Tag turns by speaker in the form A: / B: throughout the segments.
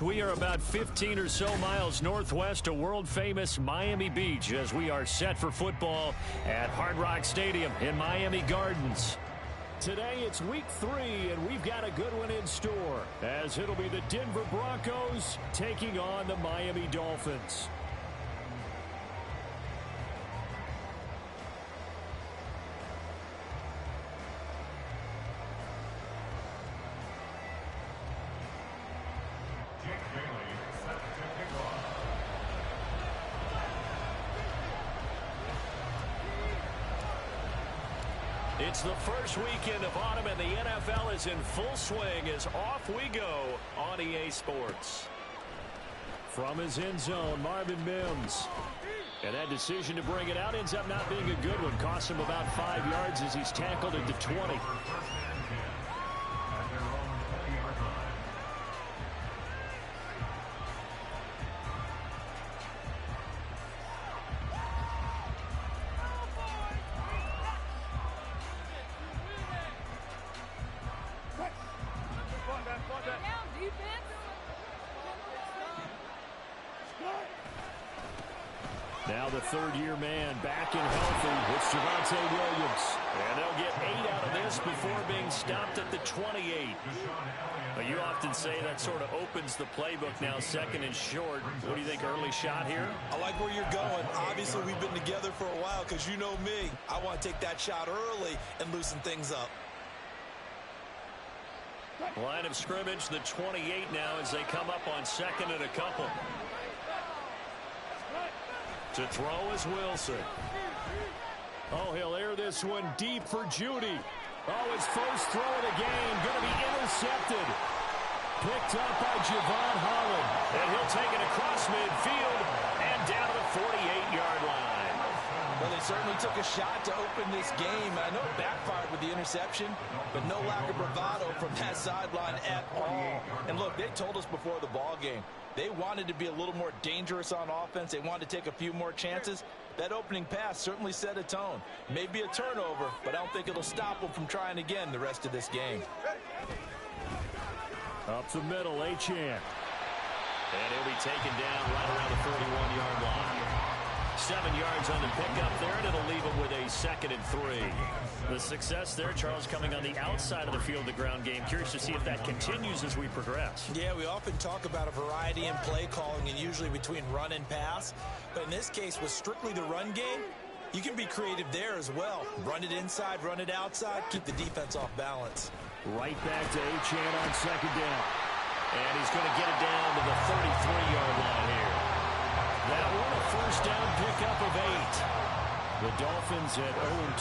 A: We are about 15 or so miles northwest of world-famous Miami Beach as we are set for football at Hard Rock Stadium in Miami Gardens. Today it's week 3, and we've got a good one in store, as it'll be the Denver Broncos taking on the Miami Dolphins. It's the first weekend of autumn, and the NFL is in full swing as off we go on EA Sports. From his end zone, Marvin Mims. And that decision to bring it out ends up not being a good one. Costs him about 5 yards as he's tackled at the 20. Now the third-year man back and healthy. It's Javonte Williams. And they'll get 8 out of this before being stopped at the 28. But you often say that sort of opens the playbook now, second and short. What do you think, early shot here?
B: I like where you're going. Obviously, we've been together for a while because you know me. I want to take that shot early and loosen things up.
A: Line of scrimmage, the 28 now as they come up on second and a couple. To throw is Wilson. Oh, he'll air this one deep for Judy. Oh, his first throw of the game going to be intercepted. Picked up by Javon Holland. And he'll take it across midfield and down to the 48-yard line.
B: Well, they certainly took a shot to open this game. I know it backfired with the interception, but no lack of bravado from that sideline at all. And look, they told us before the ball game, they wanted to be a little more dangerous on offense. They wanted to take a few more chances. That opening pass certainly set a tone. Maybe a turnover, but I don't think it'll stop them from trying again the rest of this game.
A: Up the middle, Achane. And he'll be taken down right around the 41-yard line. 7 yards on the pickup there, and it'll leave him with a 2nd and 3. The success there, Charles, coming on the outside of the field, the ground game. Curious to see if that continues as we progress.
B: Yeah, we often talk about a variety in play calling, and usually between run and pass. But in this case, with strictly the run game, you can be creative there as well. Run it inside, run it outside, keep the defense off balance.
A: Right back to Achane on second down. And he's going to get it down to the 33-yard line here. That one, a first down pickup of 8. The Dolphins at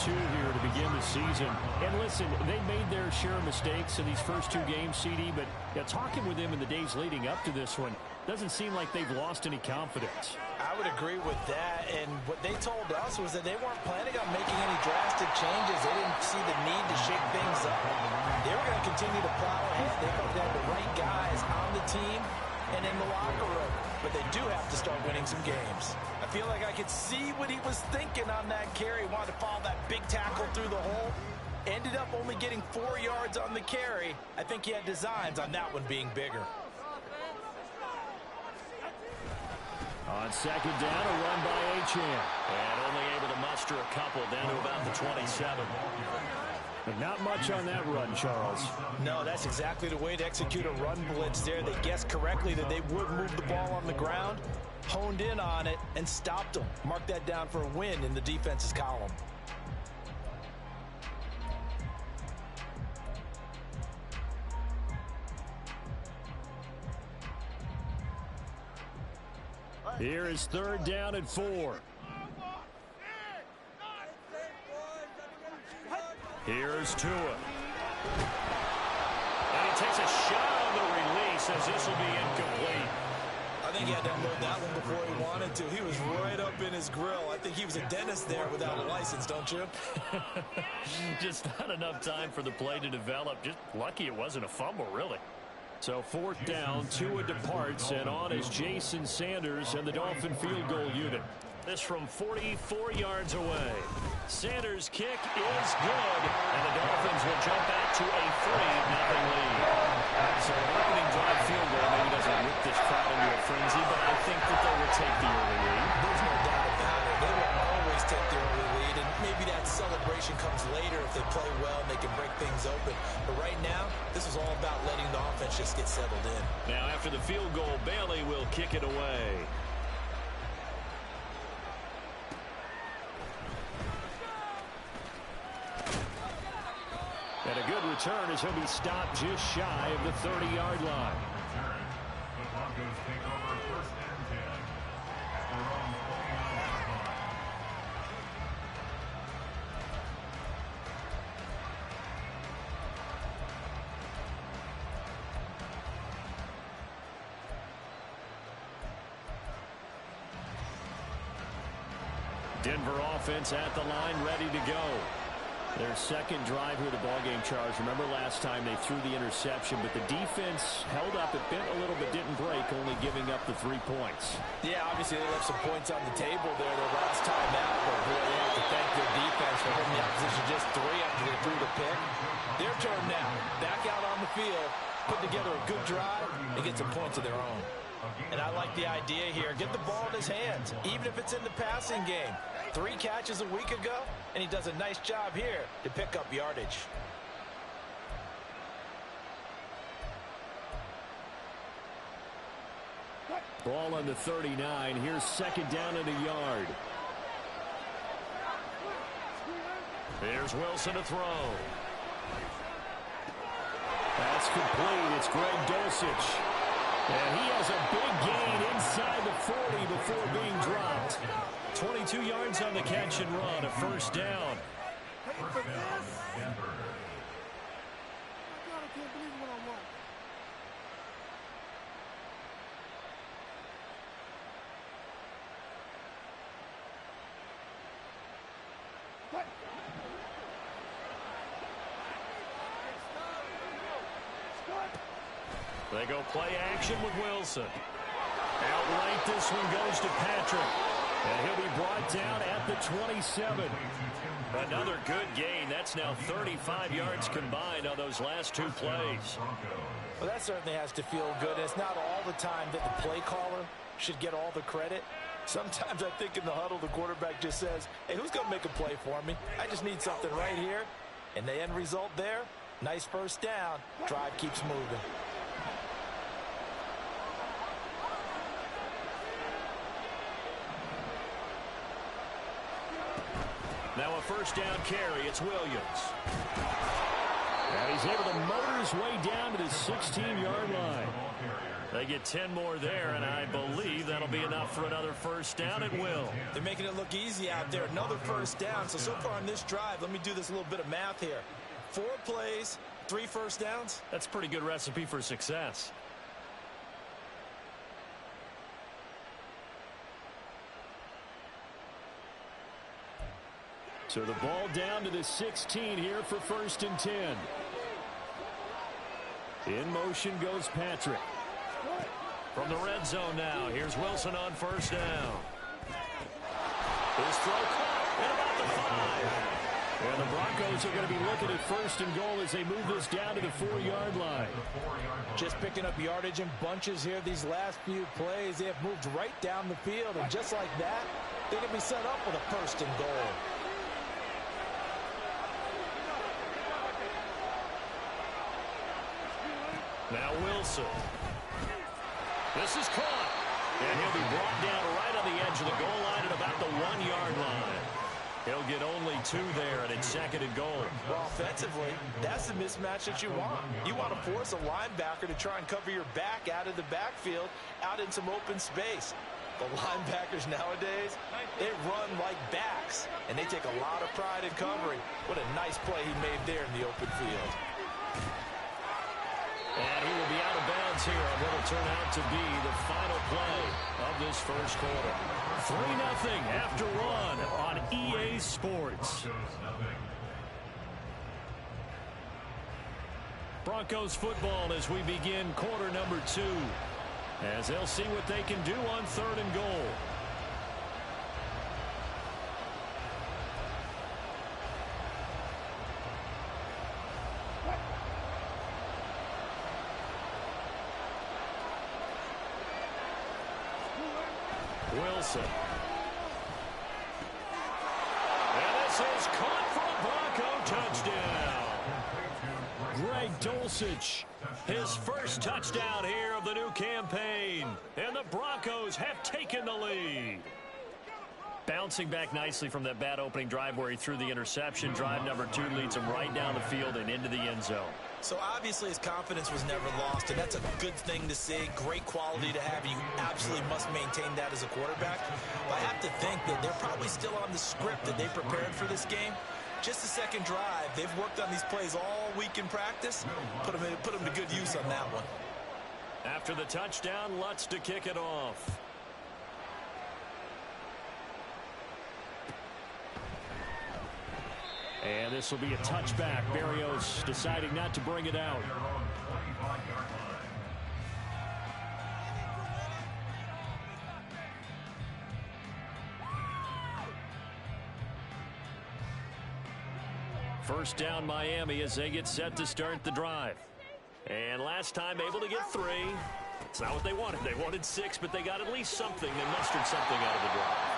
A: 0-2 here to begin the season. And listen, they made their share of mistakes in these first 2 games, CD, but talking with them in the days leading up to this one, doesn't seem like they've lost any confidence.
B: I would agree with that, and what they told us was that they weren't planning on making any drastic changes. They didn't see the need to shake things up. They were going to continue to plow ahead. They felt they had the right guys on the team and in the locker room. But they do have to start winning some games. I feel like I could see what he was thinking on that carry. Wanted to follow that big tackle through the hole. Ended up only getting 4 yards on the carry. I think he had designs on that one being bigger.
A: On second down, a run by Achane. And only able to muster a couple down to about the 27. But not much on that run, Charles.
B: No, that's exactly the way to execute a run blitz there. They guessed correctly that they would move the ball on the ground, honed in on it, and stopped them. Mark that down for a win in the defense's column.
A: Here is third down and 4. Here's Tua. And he takes a shot on the release as this will be incomplete.
B: I think he had to unload that one before he wanted to. He was right up in his grill. I think he was a dentist there without a license, don't you?
A: Just not enough time for the play to develop. Just lucky it wasn't a fumble, really. So fourth down, Tua departs, and on is Jason Sanders and the Dolphin field goal unit. This from 44 yards away. Sanders' kick is good, and the Dolphins will jump out to a 3-0 lead. So an opening drive field goal maybe doesn't whip the crowd into a frenzy, but I think that they will take the early lead.
B: There's no doubt about it. They will always take the early lead, and maybe that celebration comes later if they play well and they can break things open. But right now, this is all about letting the offense just get settled in.
A: Now, after the field goal, Bailey will kick it away. And a good return as he'll be stopped just shy of the 30-yard line.
C: The Broncos take over first and 10. Their own 49-yard line.
A: Denver offense at the line, ready to go. Their second drive here, the ballgame charge. Remember last time they threw the interception, but the defense held up. It bent a little but didn't break, only giving up the 3 points.
B: Yeah, obviously they left some points on the table there their last time out, but boy, they have to thank their defense for holding the opposition just 3 after they threw the pick. Their turn now. Back out on the field, put together a good drive, and get some points of their own. And I like the idea here. Get the ball in his hands, even if it's in the passing game. 3 catches a week ago, and he does a nice job here to pick up yardage.
A: Ball on the 39. Here's second down and a yard. Here's Wilson to throw. That's complete. It's Greg Dulcich. And he has a big gain inside the 40 before being dropped. 22 yards on the catch and run, a first down.
C: First down, Denver.
A: They go play action with Wilson. Outright, this one goes to Patrick. And he'll be brought down at the 27. Another good gain. That's now 35 yards combined on those last 2 plays.
B: Well, that certainly has to feel good. And it's not all the time that the play caller should get all the credit. Sometimes I think in the huddle, the quarterback just says, hey, who's going to make a play for me? I just need something right here. And the end result there, nice first down. Drive keeps moving.
A: Now a first down carry. It's Williams. And he's able to motor his way down to the 16-yard line. They get 10 more there, and I believe that'll be enough for another first down. It will.
B: They're making it look easy out there. Another first down. So far on this drive, let me do this little bit of math here. 4 plays, 3 first downs.
A: That's a pretty good recipe for success. So the ball down to the 16 here for first and 10. In motion goes Patrick. From the red zone now, here's Wilson on first down. His throw caught at about the 5. And the Broncos are going to be looking at first and goal as they move this down to the 4-yard line.
B: Just picking up yardage in bunches here these last few plays. They have moved right down the field, and just like that, they can be set up with a first and goal.
A: Now Wilson. This is caught. And he'll be brought down right on the edge of the goal line at about the 1-yard line. He'll get only 2 there, and it's second and goal.
B: Well, offensively, that's the mismatch that you want. You want to force a linebacker to try and cover your back out of the backfield, out in some open space. The linebackers nowadays, they run like backs, and they take a lot of pride in covering. What a nice play he made there in the open field.
A: And he will be out of bounds here on what will turn out to be the final play of this first quarter. 3-0 after 1 on EA Sports. Broncos football as we begin quarter number 2. As they'll see what they can do on 3rd and goal. Wilson. And this is caught for a Bronco touchdown. Greg Dulcich, his first touchdown here of the new campaign. And the Broncos have taken the lead. Bouncing back nicely from that bad opening drive where he threw the interception. Drive number 2 leads him right down the field and into the end zone.
B: So obviously his confidence was never lost, and that's a good thing to see. Great quality to have. You absolutely must maintain that as a quarterback. But I have to think that they're probably still on the script that they prepared for this game. Just the second drive. They've worked on these plays all week in practice. Put them to good use on that one.
A: After the touchdown, Lutz to kick it off. And this will be a touchback. Berrios deciding not to bring it out. First down Miami as they get set to start the drive. And last time able to get 3. It's not what they wanted. They wanted 6, but they got at least something. They mustered something out of the drive.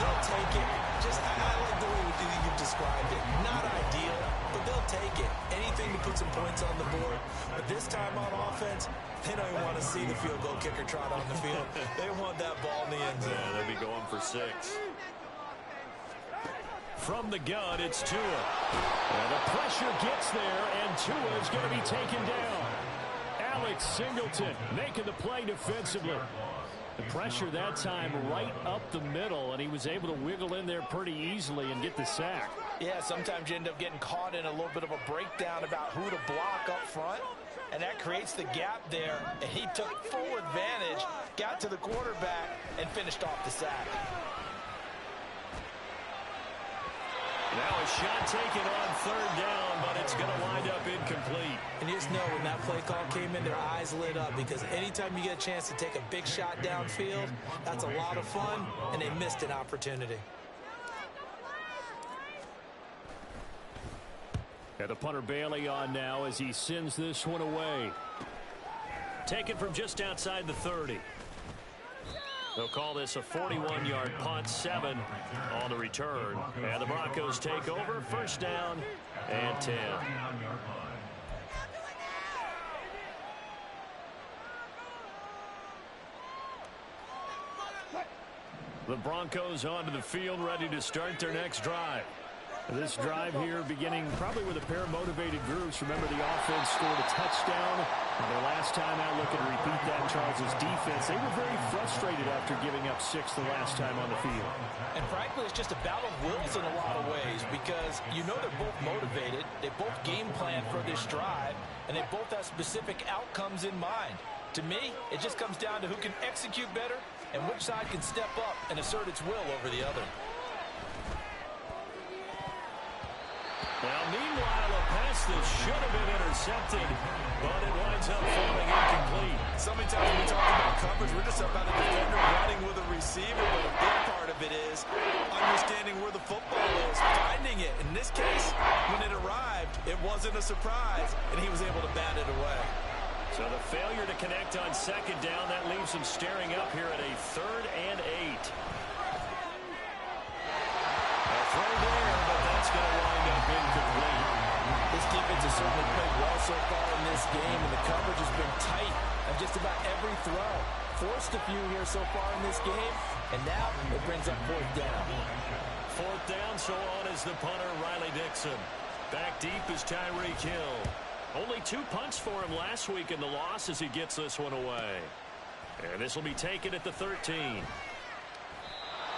B: They'll take it. I like the way you've described it. Not ideal, but they'll take it. Anything to put some points on the board. But this time on offense, they don't even want to see the field goal kicker trot on the field. They want that ball in the end zone.
A: Yeah, they'll be going for 6. From the gun, it's Tua. And the pressure gets there, and Tua is going to be taken down. Alex Singleton making the play defensively. The pressure that time right up the middle, and he was able to wiggle in there pretty easily and get the sack.
B: Yeah, sometimes you end up getting caught in a little bit of a breakdown about who to block up front, and that creates the gap there. And he took full advantage, got to the quarterback, and finished off the sack.
A: Now a shot taken on 3rd down, but it's going to wind up incomplete.
B: And you just know when that play call came in, their eyes lit up, because anytime you get a chance to take a big shot downfield, that's a lot of fun, and they missed an opportunity.
A: And the punter Bailey on now as he sends this one away. Taken from just outside the 30. They'll call this a 41-yard punt, 7 on the return. And the Broncos take over, first down and 10. The Broncos onto the field, ready to start their next drive. This drive here beginning probably with a pair of motivated groups. Remember, the offense scored a touchdown. And their last time out looking to repeat that, Charles' defense. They were very frustrated after giving up 6 the last time on the field.
B: And frankly, it's just a battle of wills in a lot of ways, because you know they're both motivated. They both game plan for this drive, and they both have specific outcomes in mind. To me, it just comes down to who can execute better and which side can step up and assert its will over the other.
A: Now, meanwhile, a pass that should have been intercepted, but it winds up falling incomplete.
B: So many times we talk about coverage, we're just about a defender running with a receiver, but a big part of it is understanding where the football is, finding it. In this case, when it arrived, it wasn't a surprise, and he was able to bat it away.
A: So the failure to connect on 2nd down, that leaves him staring up here at a 3rd and 8. A throw there, but that's going to wind up incomplete.
B: This defense has certainly played well so far in this game, and the coverage has been tight on just about every throw. Forced a few here so far in this game, and now it brings up 4th down.
A: 4th down, so on is the punter, Riley Dixon. Back deep is Tyreek Hill. Only 2 punts for him last week in the loss as he gets this one away. And this will be taken at the 13.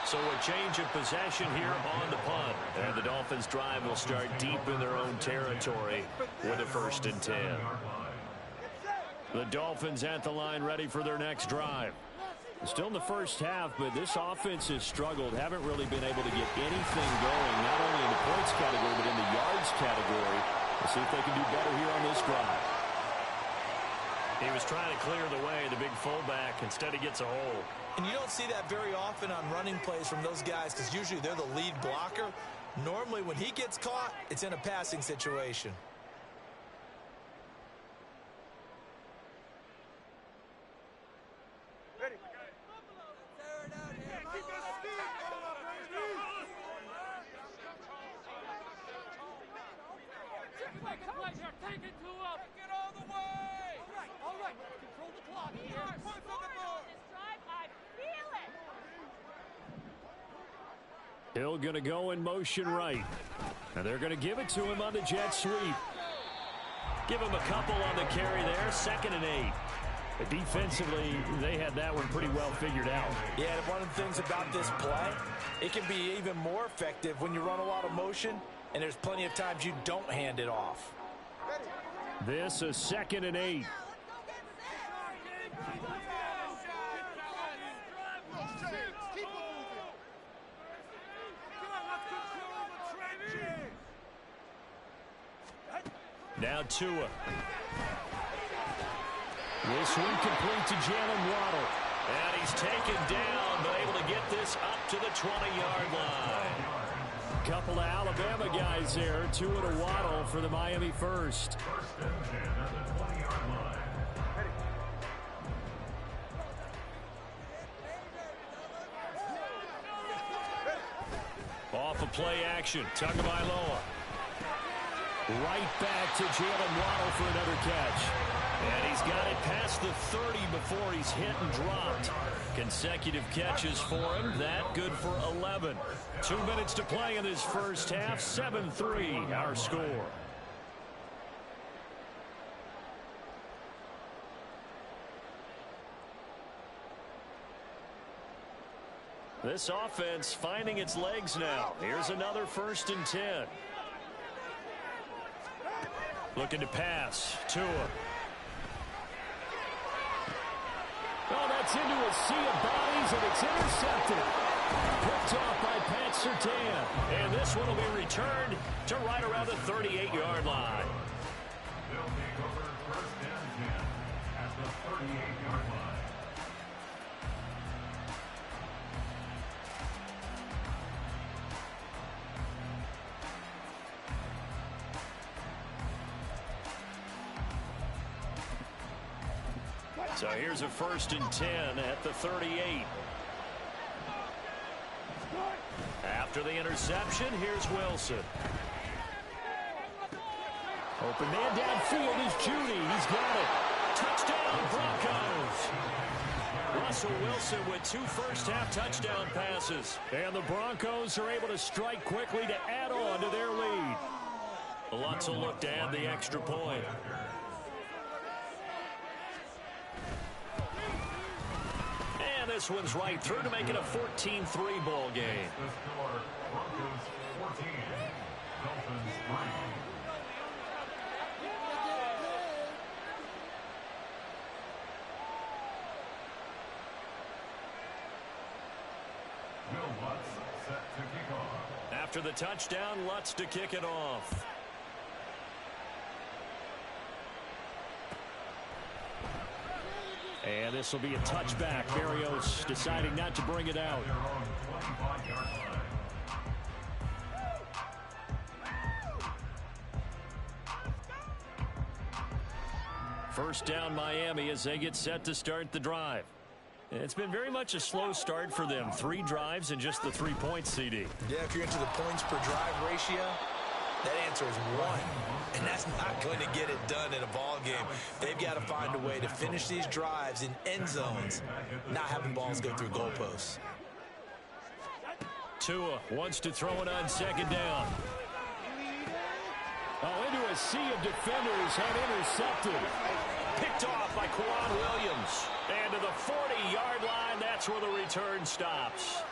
A: So a change of possession here on the punt. And the Dolphins' drive will start deep in their own territory with a 1st and 10. The Dolphins at the line ready for their next drive. Still in the first half, but this offense has struggled. Haven't really been able to get anything going, not only in the points category, but in the yards category. We'll see if they can do better here on this drive. He was trying to clear the way, the big fullback. Instead, he gets a hole.
B: And you don't see that very often on running plays from those guys, because usually they're the lead blocker. Normally, when he gets caught, it's in a passing situation.
D: Take it to him. Take it all the way. All right. Control the clock here.
E: We are scoring on this drive. I feel it.
A: Hill going to go in motion right. And they're going to give it to him on the jet sweep. Give him a couple on the carry there. 2nd and 8. But defensively, they had that one pretty well figured out.
B: Yeah, and one of the things about this play, it can be even more effective when you run a lot of motion, and there's plenty of times you don't hand it off.
A: This is 2nd and 8. Now Tua. This one complete to Jalen Waddle. And he's taken down, but able to get this up to the 20-yard line. Couple of Alabama guys there. Tua to Waddle for the Miami first.
C: First and 10 at the 20-yard line.
A: Off of play action. Tagovailoa. Right back to Jalen Waddle for another catch. And he's got it past the 30 before he's hit and dropped. Consecutive catches for him. That good for 11. 2 minutes to play in this first half. 7-3 our score. This offense finding its legs now. Here's another 1st and 10. Looking to pass. Tua. Oh, that's into a sea of bodies, and it's intercepted. Picked off by Pat Surtain. And this one will be returned to right around the 38-yard line.
C: They'll take over 1st and 10 at the 38-yard line.
A: So here's a 1st and 10 at the 38. After the interception, here's Wilson. Open man downfield is Judy. He's got it. Touchdown, Broncos. Russell Wilson with 2 first-half touchdown passes. And the Broncos are able to strike quickly to add on to their lead. Lutz will look to add the extra point. And this one's right through to make it a 14-3 ball game.
C: The score, Broncos 14, Dolphins 3. Will Lutz set to kick off.
A: After the touchdown, Lutz to kick it off. And this will be a touchback. Berrios deciding not to bring it out.
C: Their own 25-yard line.
A: First down Miami as they get set to start the drive. It's been very much a slow start for them. 3 drives and just the 3 points, CD.
B: Yeah, if you're into the points per drive ratio, that answer is 1. And that's not going to get it done in a ball game. They've got to find a way to finish these drives in end zones, not having balls go through goalposts.
A: Tua wants to throw it on 2nd down. Oh, into a sea of defenders and intercepted. Picked off by Quan Williams. And to the 40-yard line, that's where the return stops.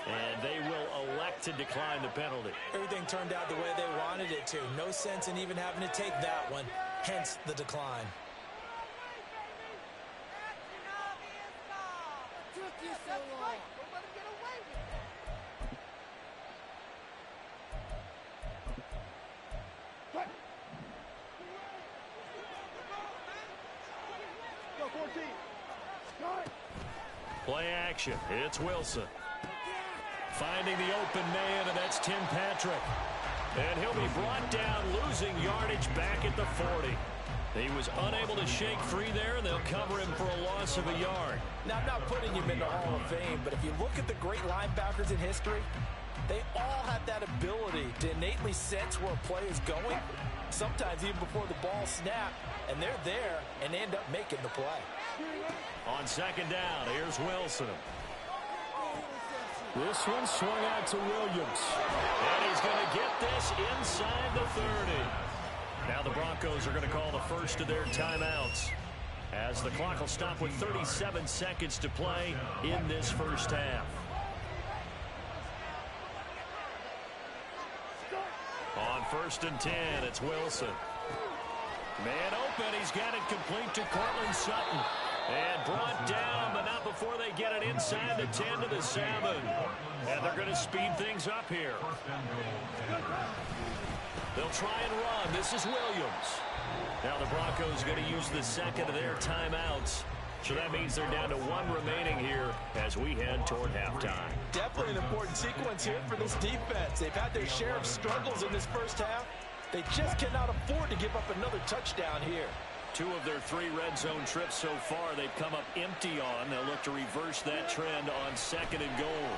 A: And they will elect to decline the penalty.
B: Everything turned out the way they wanted it to. No sense in even having to take that one, hence the decline.
A: Play action. It's Wilson. Finding the open man, and that's Tim Patrick. And he'll be brought down, losing yardage back at the 40. He was unable to shake free there, and they'll cover him for a loss of a yard.
B: Now, I'm not putting him in the Hall of Fame, but if you look at the great linebackers in history, they all have that ability to innately sense where a play is going, sometimes even before the ball snaps, and they're there and end up making the play.
A: On second down, here's Wilson. This one swung out to Williams. And he's going to get this inside the 30. Now the Broncos are going to call the first of their timeouts, as the clock will stop with 37 seconds to play in this first half. On 1st and 10, it's Wilson. Man open, he's got it complete to Cortland Sutton. And brought down, but not before they get it inside the 10 to the 7. And they're going to speed things up here. They'll try and run. This is Williams. Now the Broncos going to use the second of their timeouts. So that means they're down to 1 remaining here as we head toward halftime.
B: Definitely an important sequence here for this defense. They've had their share of struggles in this first half. They just cannot afford to give up another touchdown here.
A: 2 of their 3 red zone trips so far they've come up empty on. They'll look to reverse that trend on 2nd and goal.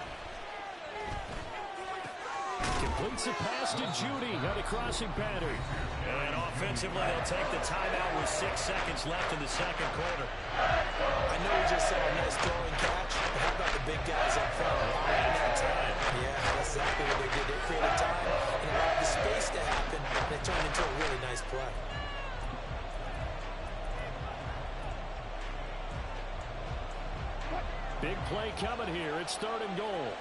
A: Completes the pass to Judy on the crossing pattern. And offensively, they'll take the timeout with 6 seconds left in the second quarter.
B: I know we just saw a nice throwing catch, but how about the big guys up front? Buying that time. Yeah, that's exactly what they did. They created time and allowed the space to happen, and it turned into a really nice play.
A: Big play coming here. It's 3rd and goal.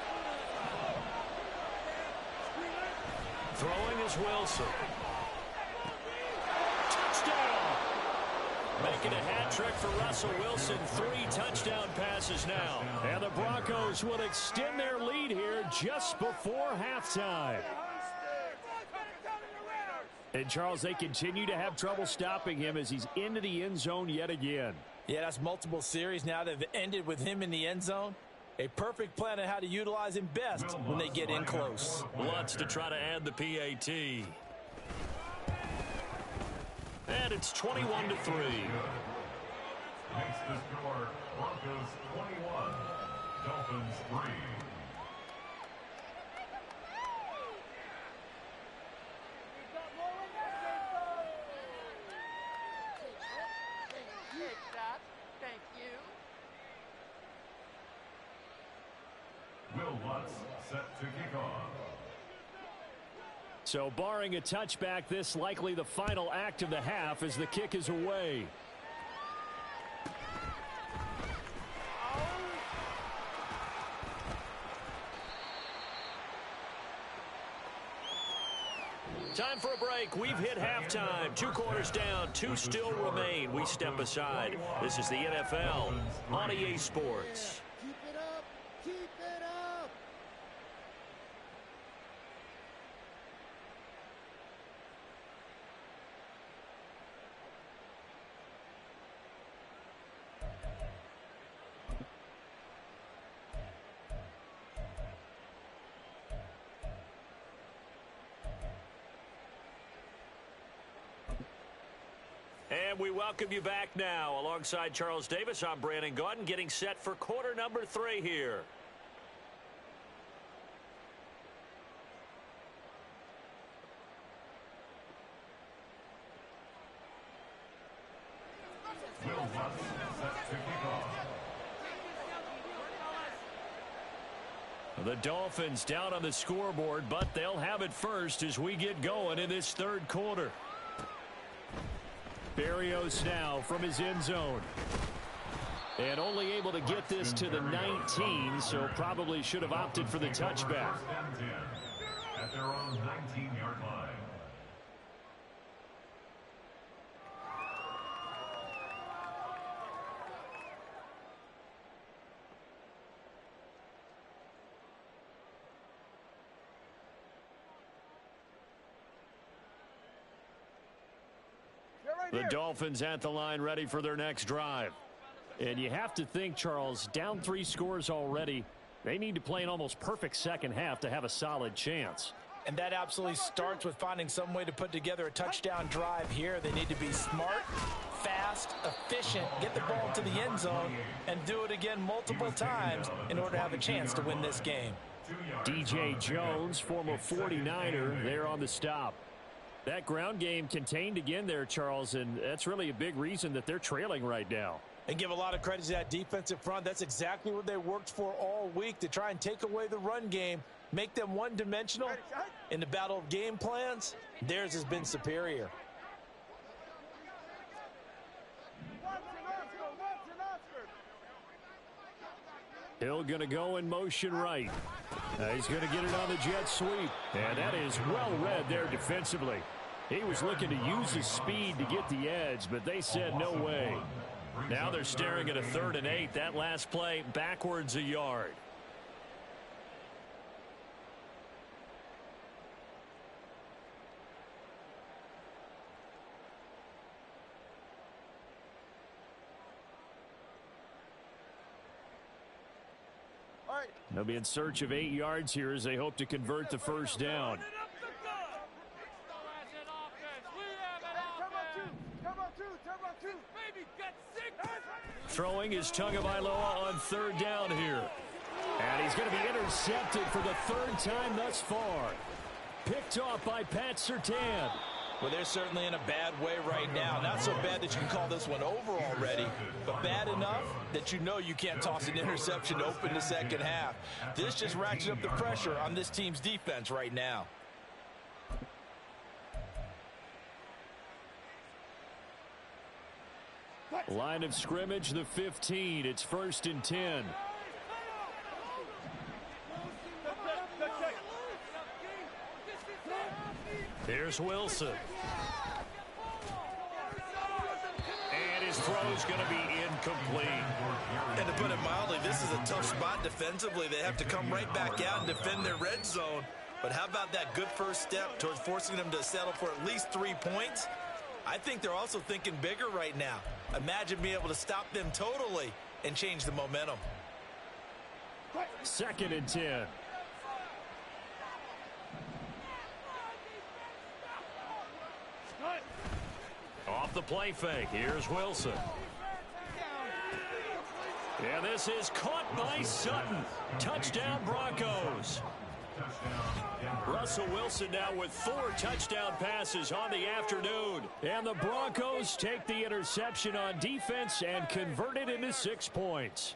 A: Throwing is Wilson. Touchdown! Making a hat trick for Russell Wilson. 3 touchdown passes now. And the Broncos will extend their lead here just before halftime. And, Charles, they continue to have trouble stopping him as he's into the end zone yet again.
B: Yeah, that's multiple series now that have ended with him in the end zone. A perfect plan on how to utilize him best when they get in close.
A: Lutz to try to add the PAT. And it's 21-3.
C: Makes the score Broncos 21, Dolphins 3. Set to kick off.
A: So barring a touchback, this likely the final act of the half as the kick is away. Time for a break. We've hit halftime. 2 quarters down, 2 still remain. We step aside. This is the NFL on EA Sports.
F: Keep it up. Keep it up.
A: And we welcome you back now. Alongside Charles Davis, I'm Brandon Gaudin, getting set for quarter number 3 here. The Dolphins down on the scoreboard, but they'll have it first as we get going in this 3rd quarter. Berrios now from his end zone. And only able to get this to the 19, so probably should have opted for the touchback.
C: At their own 19-yard line.
A: The Dolphins at the line ready for their next drive. And you have to think, Charles, down 3 scores already. They need to play an almost perfect second half to have a solid chance.
B: And that absolutely starts with finding some way to put together a touchdown drive here. They need to be smart, fast, efficient, get the ball to the end zone, and do it again multiple times in order to have a chance to win this game.
A: DJ Jones, former 49er, there on the stop. That ground game contained again there, Charles, and that's really a big reason that they're trailing right now.
B: And give a lot of credit to that defensive front. That's exactly what they worked for all week, to try and take away the run game, make them one-dimensional. In the battle of game plans, theirs has been superior.
A: Hill going to go in motion right. He's going to get it on the jet sweep. And that is well read there defensively. He was looking to use his speed to get the edge, but they said no way. Now they're staring at a 3rd and 8. That last play backwards a yard. They'll be in search of 8 yards here as they hope to convert the first down. Throwing is Tagovailoa on 3rd down here. And he's going to be intercepted for the 3rd time thus far. Picked off by Pat Surtain.
B: Well, they're certainly in a bad way right now. Not so bad that you can call this one over already, but bad enough that you know you can't toss an interception to open the second half. This just ratchets up the pressure on this team's defense right now.
A: Line of scrimmage, the 15. It's 1st and 10. Here's Wilson. And his throw's going to be incomplete.
B: And to put it mildly, this is a tough spot defensively. They have to come right back out and defend their red zone. But how about that good first step towards forcing them to settle for at least 3 points? I think they're also thinking bigger right now. Imagine being able to stop them totally and change the momentum.
A: 2nd and 10. Off the play fake. Here's Wilson. Yeah, this is caught by Sutton. Touchdown, Broncos. Russell Wilson now with 4 touchdown passes on the afternoon. And the Broncos take the interception on defense and convert it into 6 points.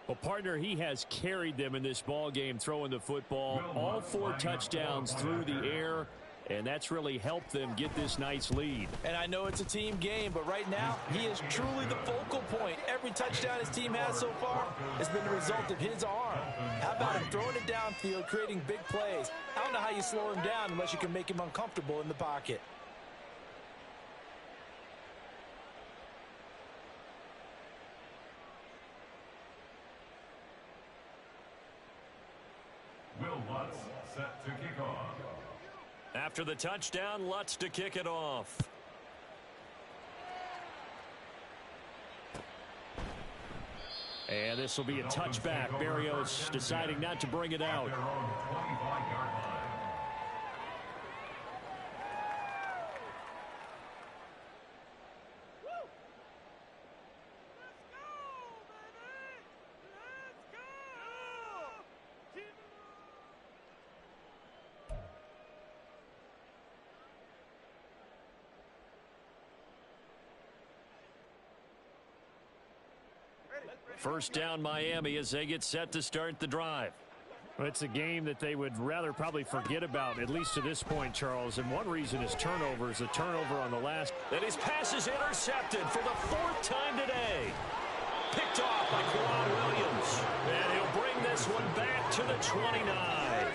A: Well, partner, he has carried them in this ball game throwing the football. All 4 touchdowns through the air. And that's really helped them get this nice lead.
B: And I know it's a team game, but right now, he is truly the focal point. Every touchdown his team has so far has been the result of his arm. How about him throwing it downfield, creating big plays? I don't know how you slow him down unless you can make him uncomfortable in the pocket.
C: Will Lutz set to kick off.
A: After the touchdown, Lutz to kick it off. And this will be a touchback. Berrios deciding not to bring it out.
C: Their own 25-yard line.
A: First down, Miami, as they get set to start the drive. Well, it's a game that they would rather probably forget about, at least to this point, Charles. And one reason is turnovers. A turnover on the last. And his pass is intercepted for the 4th time today. Picked off by Quad Williams. And he'll bring this one back to the 29.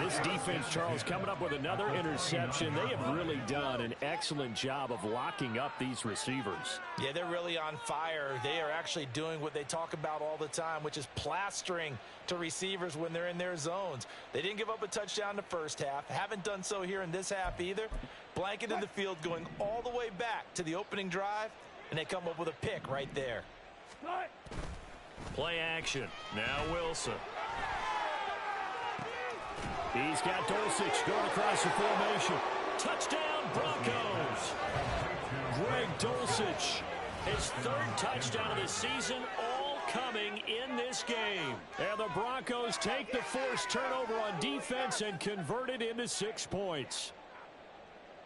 A: This defense, Charles, coming up with another interception. They have really done an excellent job of locking up these receivers.
B: Yeah, they're really on fire. They are actually doing what they talk about all the time, which is plastering to receivers when they're in their zones. They didn't give up a touchdown in the first half. Haven't done so here in this half either. Blanketed the field going all the way back to the opening drive, and they come up with a pick right there.
A: Play action. Now Wilson. He's got Dulcich going across the formation. Touchdown, Broncos. Greg Dulcich, his third touchdown of the season, all coming in this game. And the Broncos take the forced turnover on defense and convert it into 6 points.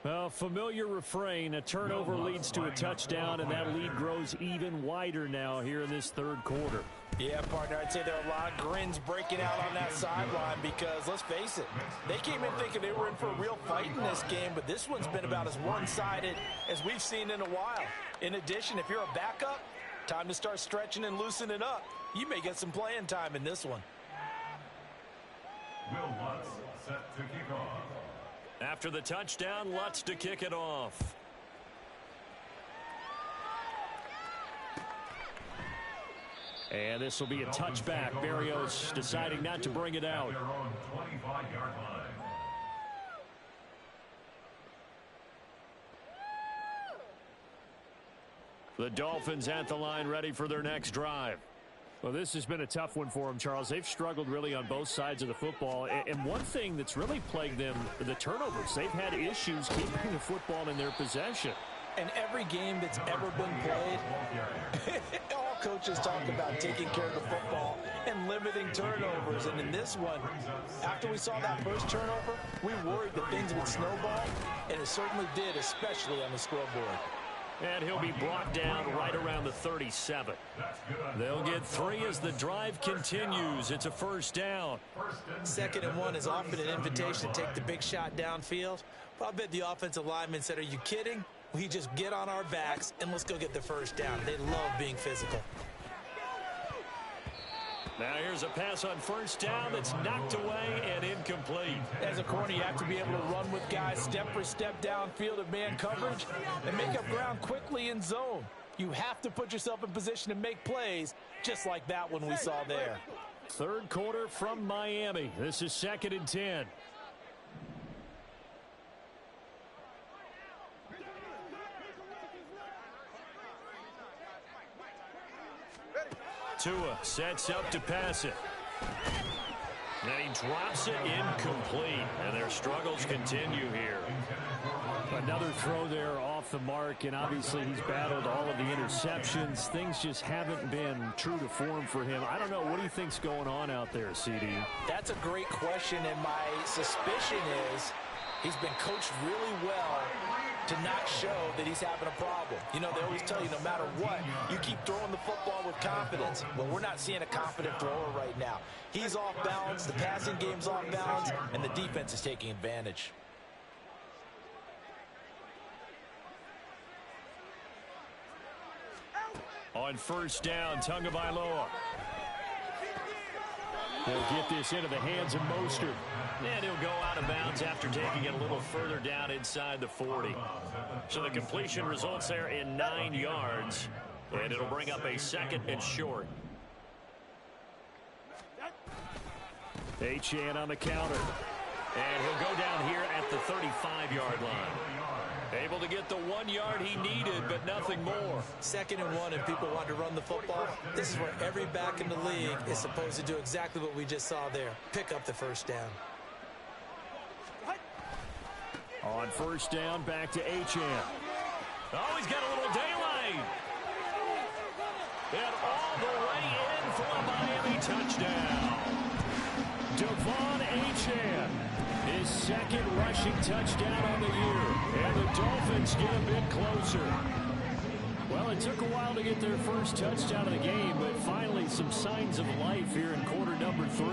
A: Well, familiar refrain, a turnover leads to a touchdown, and that lead grows even wider now here in this third quarter.
B: Yeah, partner, I'd say there are a lot of grins breaking out on that sideline because, let's face it, they came in thinking they were in for a real fight in this game, but this one's been about as one-sided as we've seen in a while. In addition, if you're a backup, time to start stretching and loosening up. You may get some playing time in this one.
C: Will Lutz set to kick off.
A: After the touchdown, Lutz to kick it off. And this will be a touchback. Berrios deciding not to bring it out.
C: Their own 25-yard line.
A: The Dolphins at the line, ready for their next drive. Well, this has been a tough one for them, Charles. They've struggled really on both sides of the football. And one thing that's really plagued them, the turnovers. They've had issues keeping the football in their possession.
B: And every game that's ever been played, all coaches talk about taking care of the football and limiting turnovers. And in this one, after we saw that first turnover, we worried that things would snowball, and it certainly did, especially on the scoreboard.
A: And he'll be brought down right around the 37. They'll get 3 as the drive continues. It's a first down.
B: 2nd and 1 is often an invitation to take the big shot downfield. But I bet the offensive lineman said, are you kidding? We just get on our backs and let's go get the first down. They love being physical.
A: Now here's a pass on first down that's knocked away and incomplete.
B: As a corner, you have to be able to run with guys step for step downfield of man coverage and make up ground quickly in zone. You have to put yourself in position to make plays, just like that one we saw there.
A: Third quarter from Miami. This is 2nd and 10. Tua sets up to pass it. And he drops it incomplete. And their struggles continue here. Another throw there off the mark, and obviously he's battled all of the interceptions. Things just haven't been true to form for him. I don't know. What do you think's going on out there, CD?
B: That's a great question, and my suspicion is he's been coached really well to not show that he's having a problem. You know, they always tell you no matter what, you keep throwing the football with confidence. Well, we're not seeing a confident thrower right now. He's off balance, the passing game's off balance, and the defense is taking advantage.
A: On first down, Tagovailoa. They'll get this into the hands of Mostert. And he'll go out of bounds after taking it a little further down inside the 40. So the completion results there in 9 yards. And it'll bring up a 2nd and short. Achane on the counter. And he'll go down here at the 35-yard line. Able to get the 1 yard he needed, but nothing more.
B: 2nd and 1, and people want to run the football. This is where every back in the league is supposed to do exactly what we just saw there. Pick up the first down.
A: On first down, back to Achane. Oh, he's got a little daylight. And all the way in for a Miami touchdown. Devon Achane, his 2nd rushing touchdown on the year. And the Dolphins get a bit closer. Well, it took a while to get their first touchdown of the game, but finally some signs of life here in quarter number 3.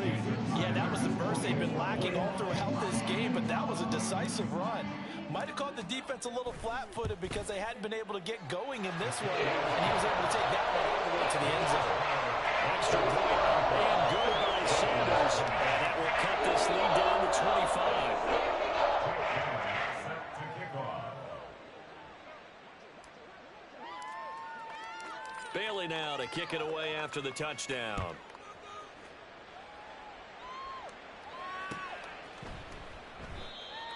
B: Yeah, that was the burst they've been lacking all throughout this game, but that was a decisive run. Might have caught the defense a little flat-footed because they hadn't been able to get going in this one, and he was able to take that one all the way to the end zone.
A: Extra point and good by Sanders, and that will cut this lead down to 25. Bailey now to kick it away after the touchdown.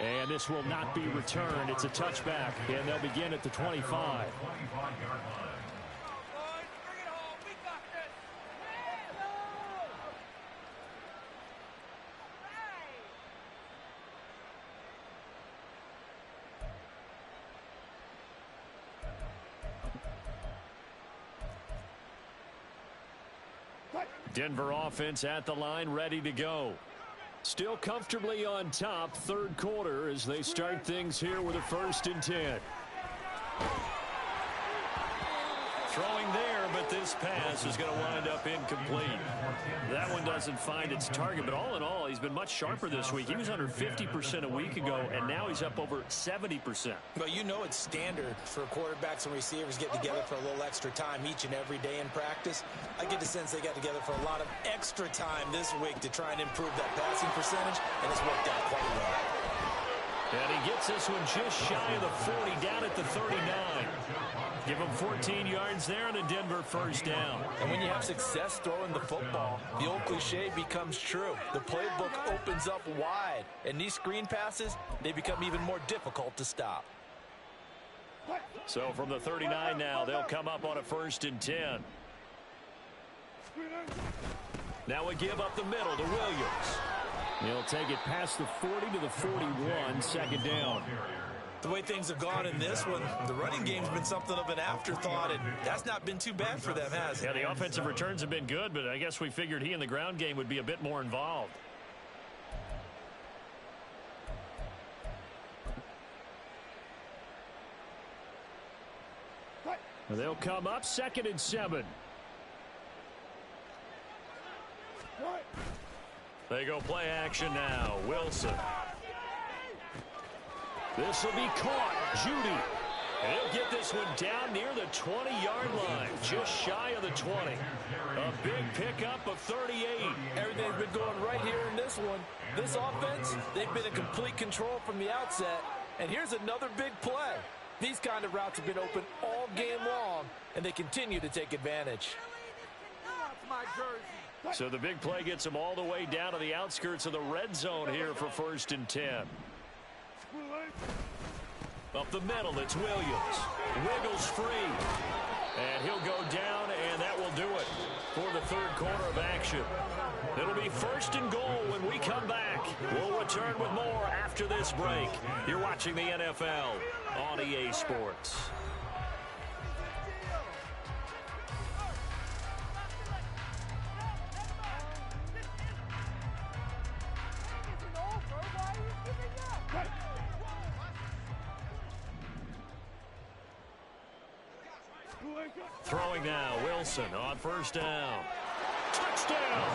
A: And this will not be returned. It's a touchback, and they'll begin at the 25. Denver offense at the line, ready to go. Still comfortably on top, third quarter as they start things here with a 1st and 10. Throwing there, but this pass is going to wind up incomplete. That one doesn't find its target, but all in all, he's been much sharper this week. He was under 50% a week ago, and now he's up over 70%.
B: Well, you know it's standard for quarterbacks and receivers get together for a little extra time each and every day in practice. I get the sense they got together for a lot of extra time this week to try and improve that passing percentage, and it's worked out quite well.
A: And he gets this one just shy of the 40, down at the 39. Give him 14 yards there and a Denver 1st down.
B: And when you have success throwing the football, the old cliche becomes true. The playbook opens up wide, and these screen passes, they become even more difficult to stop.
A: So from the 39 now, they'll come up on a 1st and 10. Now we give up the middle to Williams. He'll take it past the 40 to the 41, 2nd down.
B: The way things have gone in this one, the running game's been something of an afterthought, and that's not been too bad for them, has it?
A: Yeah, the offensive returns have been good, but I guess we figured he in the ground game would be a bit more involved. They'll come up 2nd and 7. They go play action now. Wilson. This will be caught. Judy. And he'll get this one down near the 20-yard line. Just shy of the 20. A big pickup of 38.
B: Everything's been going right here in this one. This offense, they've been in complete control from the outset. And here's another big play. These kind of routes have been open all game long, and they continue to take advantage.
A: So the big play gets them all the way down to the outskirts of the red zone here for 1st and 10. Up the middle, it's Williams. Wiggles free. And he'll go down, and that will do it for the 3rd quarter of action. It'll be 1st and goal when we come back. We'll return with more after this break. You're watching the NFL on EA Sports. Throwing now, Wilson on 1st down. Touchdown!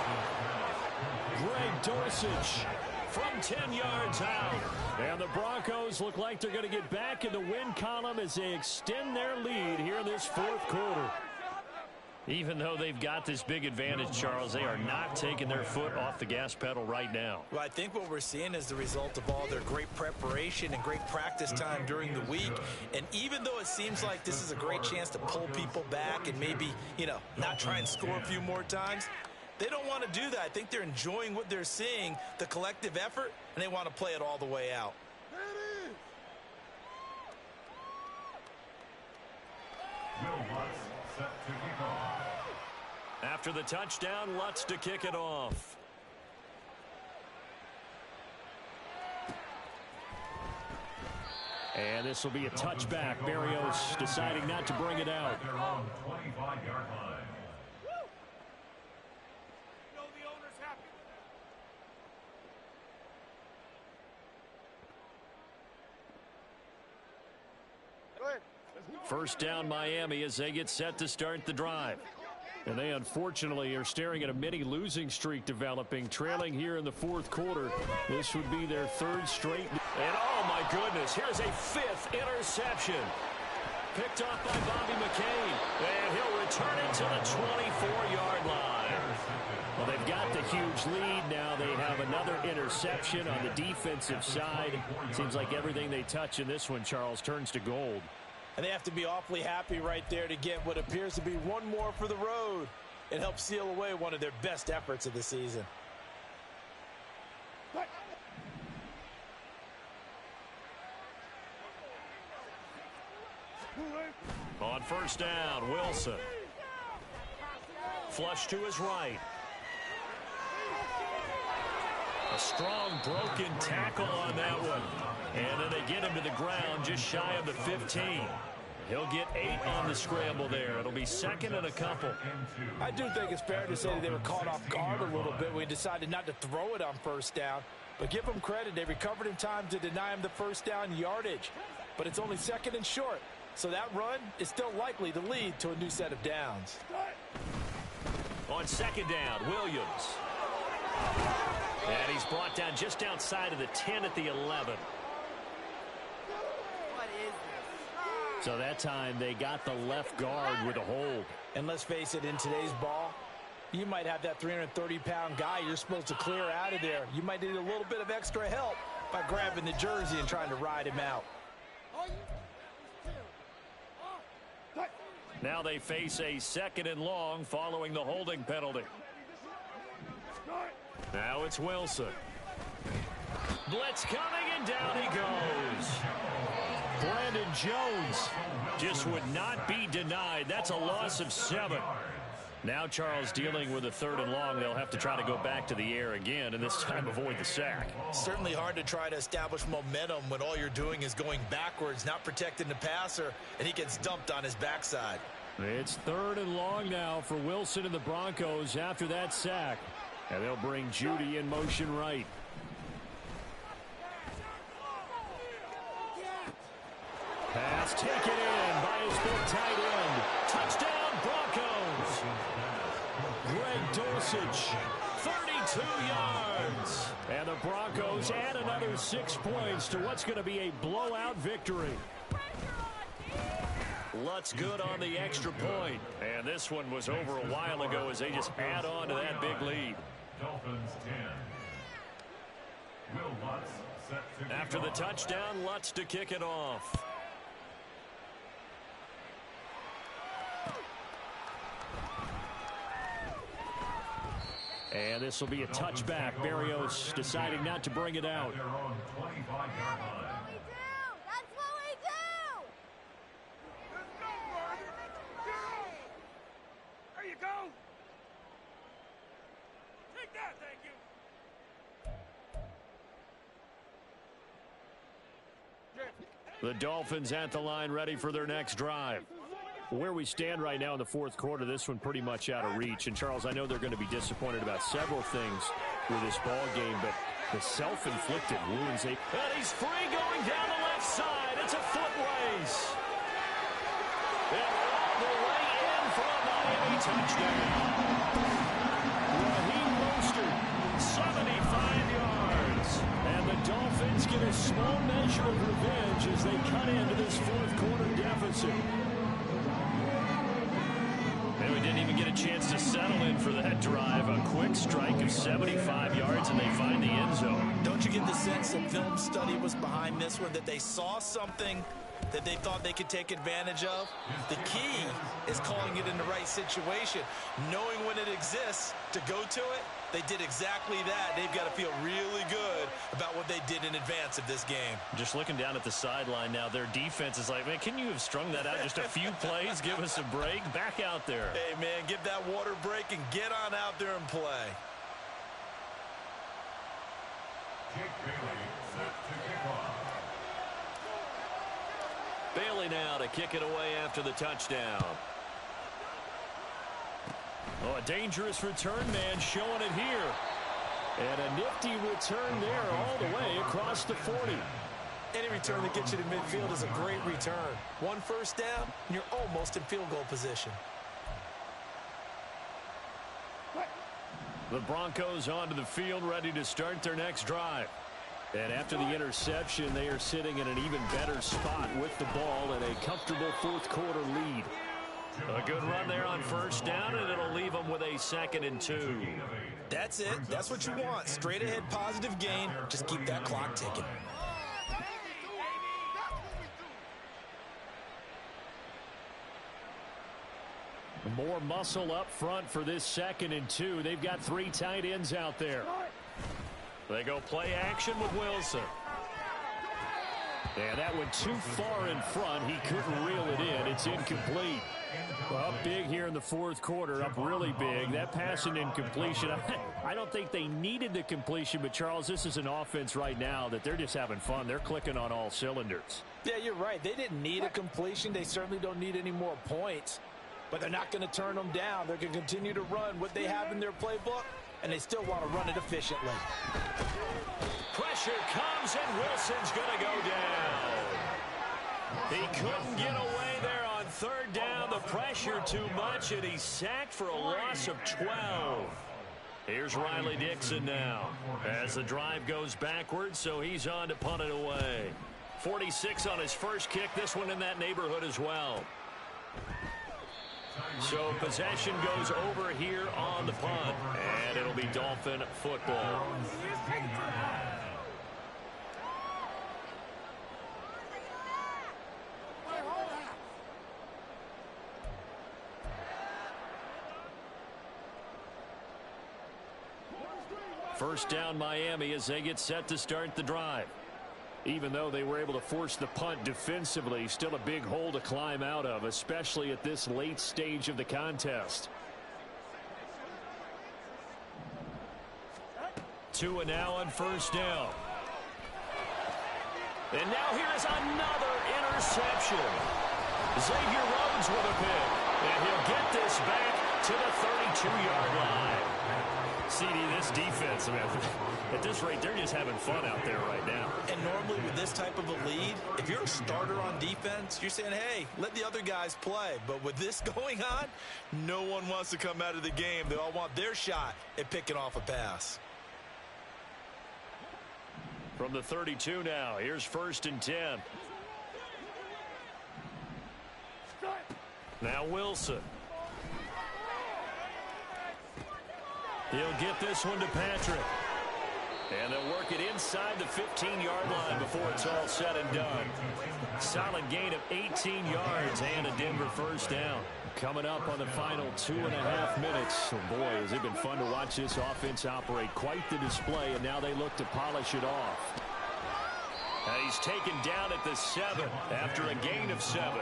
A: Greg Dorsich from 10 yards out. And the Broncos look like they're going to get back in the win column as they extend their lead here in this 4th quarter. Even though they've got this big advantage, Charles, they are not taking their foot off the gas pedal right now.
B: Well, I think what we're seeing is the result of all their great preparation and great practice time during the week. And even though it seems like this is a great chance to pull people back and maybe, not try and score a few more times, they don't want to do that. I think they're enjoying what they're seeing, the collective effort, and they want to play it all the way out.
A: After the touchdown, Lutz to kick it off. And this will be a touchback. Berrios deciding not to bring it out. First down Miami as they get set to start the drive. And they unfortunately are staring at a mini losing streak developing, trailing here in the 4th quarter. This would be their 3rd straight. And oh my goodness, here's a 5th interception. Picked off by Bobby McCain. And he'll return it to the 24-yard line. Well, they've got the huge lead. Now they have another interception on the defensive side. Seems like everything they touch in this one, Charles, turns to gold.
B: And they have to be awfully happy right there to get what appears to be one more for the road. It helps seal away one of their best efforts of the season.
A: On 1st down, Wilson. Flush to his right. A strong broken tackle on that one. And then they get him to the ground just shy of the 15. He'll get 8 on the scramble there. It'll be second and a couple.
B: I do think it's fair to say that they were caught off guard a little bit when he decided not to throw it on first down. But give them credit. They recovered in time to deny him the first down yardage. But it's only second and short. So that run is still likely to lead to a new set of downs.
A: On second down, Williams. And he's brought down just outside of the 10 at the 11. So that time they got the left guard with a hold.
B: And let's face it, in today's ball, you might have that 330-pound guy you're supposed to clear out of there. You might need a little bit of extra help by grabbing the jersey and trying to ride him out.
A: Now they face a second and long following the holding penalty. Now it's Wilson. Blitz coming, and down he goes. Brandon Jones just would not be denied. That's a loss of 7. Now Charles dealing with a third and long. They'll have to try to go back to the air again, and this time avoid the sack.
B: Certainly hard to try to establish momentum when all you're doing is going backwards, not protecting the passer, and he gets dumped on his backside.
A: It's third and long now for Wilson and the Broncos after that sack. And they'll bring Judy in motion right. Pass taken in by his big tight end. Touchdown Broncos. Greg Dulcich, 32 yards. And the Broncos add another 6 points to what's going to be a blowout victory. Lutz good on the extra point. And this one was over a while ago as they just add on to that big lead.
C: Dolphins 10. Will Lutz set to kick
A: After the
C: off.
A: touchdown, Lutz to kick it off. And this will be a touchback. Berrios deciding not to bring it out.
C: Their own 25-yard line.
E: That's what we do!
D: There you go. Take that, thank you.
A: The Dolphins at the line ready for their next drive. Where we stand right now in the fourth quarter, this one pretty much out of reach. And, Charles, I know they're going to be disappointed about several things with this ball game, but the self-inflicted wounds. And he's free going down the left side. It's a foot race. And all the way in for a Miami touchdown. Raheem Mostert, 75 yards. And the Dolphins get a small measure of revenge as they cut into this fourth quarter deficit. And we didn't even get a chance to settle in for that drive. A quick strike of 75 yards, and they find the end zone.
B: Don't you get the sense that film study was behind this one, that they saw something that they thought they could take advantage of? The key is calling it in the right situation, knowing when it exists to go to it. They did exactly that. They've got to feel really good about what they did in advance of this game.
A: Just looking down at the sideline now, their defense is like, man, can you have strung that out just a few plays? Give us a break. Back out there.
B: Hey, man, give that water break and get on out there and play.
C: Jake Bailey set to kick off.
A: Bailey now to kick it away after the touchdown. Oh, a dangerous return man showing it here. And a nifty return there all the way across the 40.
B: Any return that gets you to midfield is a great return. One first down, and you're almost in field goal position.
A: The Broncos onto the field, ready to start their next drive. And after the interception, they are sitting in an even better spot with the ball and a comfortable fourth quarter lead. A good run there on first down, and it'll leave them with a 2nd and 2.
B: That's it. That's what you want. Straight ahead positive gain. Just keep that clock ticking.
A: More muscle up front for this 2nd and 2. They've got 3 tight ends out there. They go play action with Wilson. And that went too far in front. He couldn't reel it in. It's incomplete. Up big here in the fourth quarter, up really big. That pass and incompletion, I don't think they needed the completion, but Charles, this is an offense right now that they're just having fun. They're clicking on all cylinders.
B: Yeah, you're right. They didn't need a completion. They certainly don't need any more points, but they're not going to turn them down. They're going to continue to run what they have in their playbook, and they still want to run it efficiently.
A: Pressure comes, and Wilson's going to go down. He couldn't get away there on third down. The pressure too much, and he's sacked for a loss of 12. Here's Riley Dixon now as the drive goes backwards, so he's on to punt it away. 46 on his first kick, this one in that neighborhood as well. So possession goes over here on the punt, and it'll be Dolphin football. First down Miami as they get set to start the drive. Even though they were able to force the punt defensively, still a big hole to climb out of, especially at this late stage of the contest. Tua now on first down. And now here's another interception. Xavier Rhodes with a pick. And he'll get this back to the 32-yard line. CD, this defense, man, at this rate, they're just having fun out there right now.
B: And normally with this type of a lead, if you're a starter on defense, you're saying, hey, let the other guys play. But with this going on, no one wants to come out of the game. They all want their shot at picking off a pass.
A: From the 32 now, here's first and 10. Now Wilson. He'll get this one to Patrick. And they'll work it inside the 15-yard line before it's all said and done. Solid gain of 18 yards and a Denver first down. Coming up on the final 2.5 minutes. Oh boy, has it been fun to watch this offense operate. Quite the display, and now they look to polish it off. And he's taken down at the 7 after a gain of 7.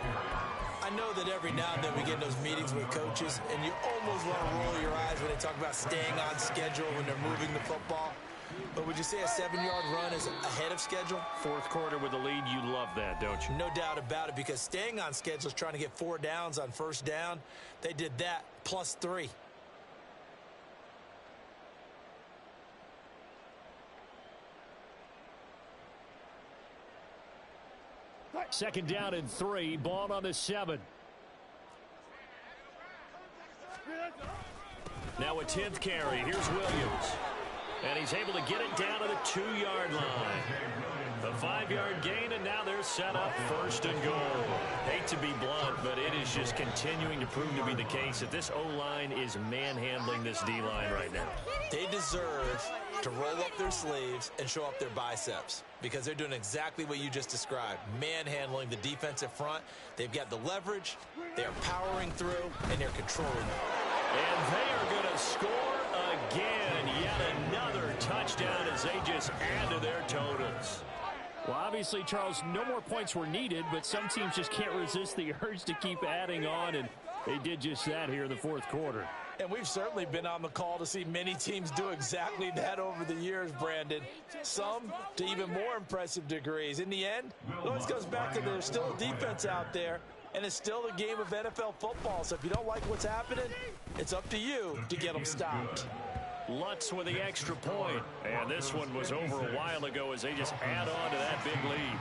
B: I know that every now and then we get in those meetings with coaches, and you almost want to roll your eyes when they talk about staying on schedule when they're moving the football. But would you say a 7-yard run is ahead of schedule?
A: Fourth quarter with the lead, you love that, don't you?
B: No doubt about it, because staying on schedule is trying to get 4 downs on first down. They did that plus 3.
A: Second down and 3. Ball on the 7. Now a 10th carry. Here's Williams. And he's able to get it down to the 2-yard line. The 5-yard gain, and now they're set up first and goal. Hate to be blunt, but it is just continuing to prove to be the case that this O-line is manhandling this D-line right now.
B: They deserve to roll up their sleeves and show up their biceps, because they're doing exactly what you just described, manhandling the defensive front. They've got the leverage, they're powering through, and they're controlling it.
A: And they are going to score again. Yet another touchdown as they just add to their totals. Well, obviously, Charles, no more points were needed, but some teams just can't resist the urge to keep adding on, and they did just that here in the fourth quarter.
B: And we've certainly been on the call to see many teams do exactly that over the years, Brandon. Some to even more impressive degrees. In the end, it always goes back to there's still a defense out there, and it's still a game of NFL football. So if you don't like what's happening, it's up to you to get them stopped.
A: Lutz with the extra point. And this one was over a while ago as they just add on to that big lead.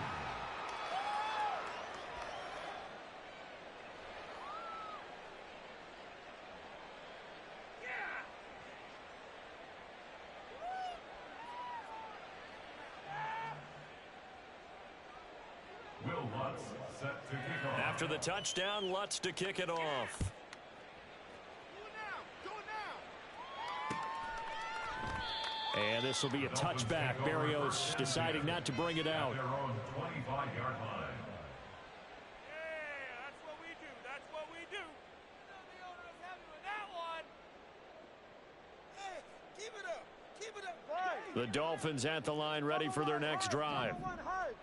C: Will Lutz set to kick off.
A: After the touchdown, Lutz to kick it off. And this will be a touchback. Barrios deciding not to bring it out.
C: Their own 25-yard line.
D: Yeah, that's what we do. That's what we do. The owner is happy with that one.
F: Hey, keep it up. Keep it up.
A: The Dolphins at the line ready for their next drive.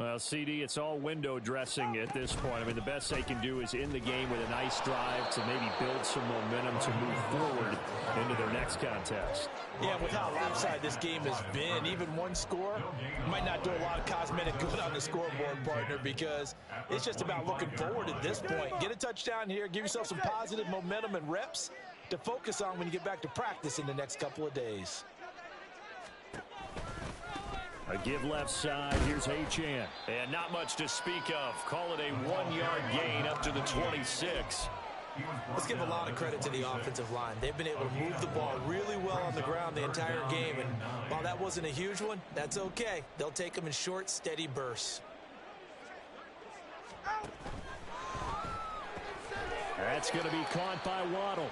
A: Well, CD, it's all window dressing at this point. I mean, the best they can do is in the game with a nice drive to maybe build some momentum to move forward into their next contest.
B: Yeah, with how lopsided this game has been, even one score might not do a lot of cosmetic good on the scoreboard, partner, because it's just about looking forward at this point. Get a touchdown here, give yourself some positive momentum and reps to focus on when you get back to practice in the next couple of days.
A: A give left side. Here's Achane. And not much to speak of. Call it a 1-yard gain up to the 26.
B: Let's give a lot of credit to the offensive line. They've been able to move the ball really well on the ground the entire game. And while that wasn't a huge one, that's okay. They'll take them in short, steady bursts.
A: That's going to be caught by Waddle.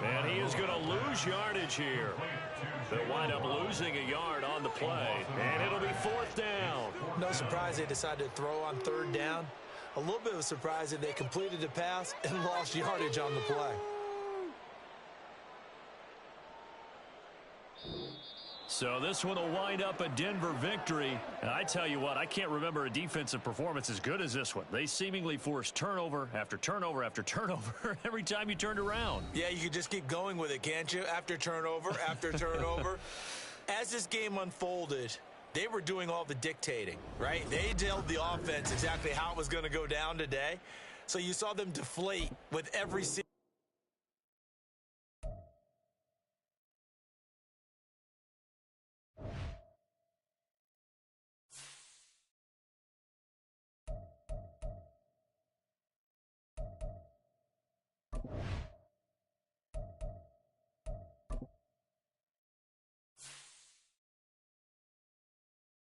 A: And he is going to lose yardage here. They'll wind up losing a yard on the play. And it'll be 4th down.
B: No surprise they decided to throw on 3rd down. A little bit of a surprise that they completed the pass and lost yardage on the play.
A: So this one will wind up a Denver victory. And I tell you what, I can't remember a defensive performance as good as this one. They seemingly forced turnover after turnover after turnover every time you turned around.
B: Yeah, you could just keep going with it, can't you? After turnover, after turnover. As this game unfolded, they were doing all the dictating, right? They told the offense exactly how it was going to go down today. So you saw them deflate with every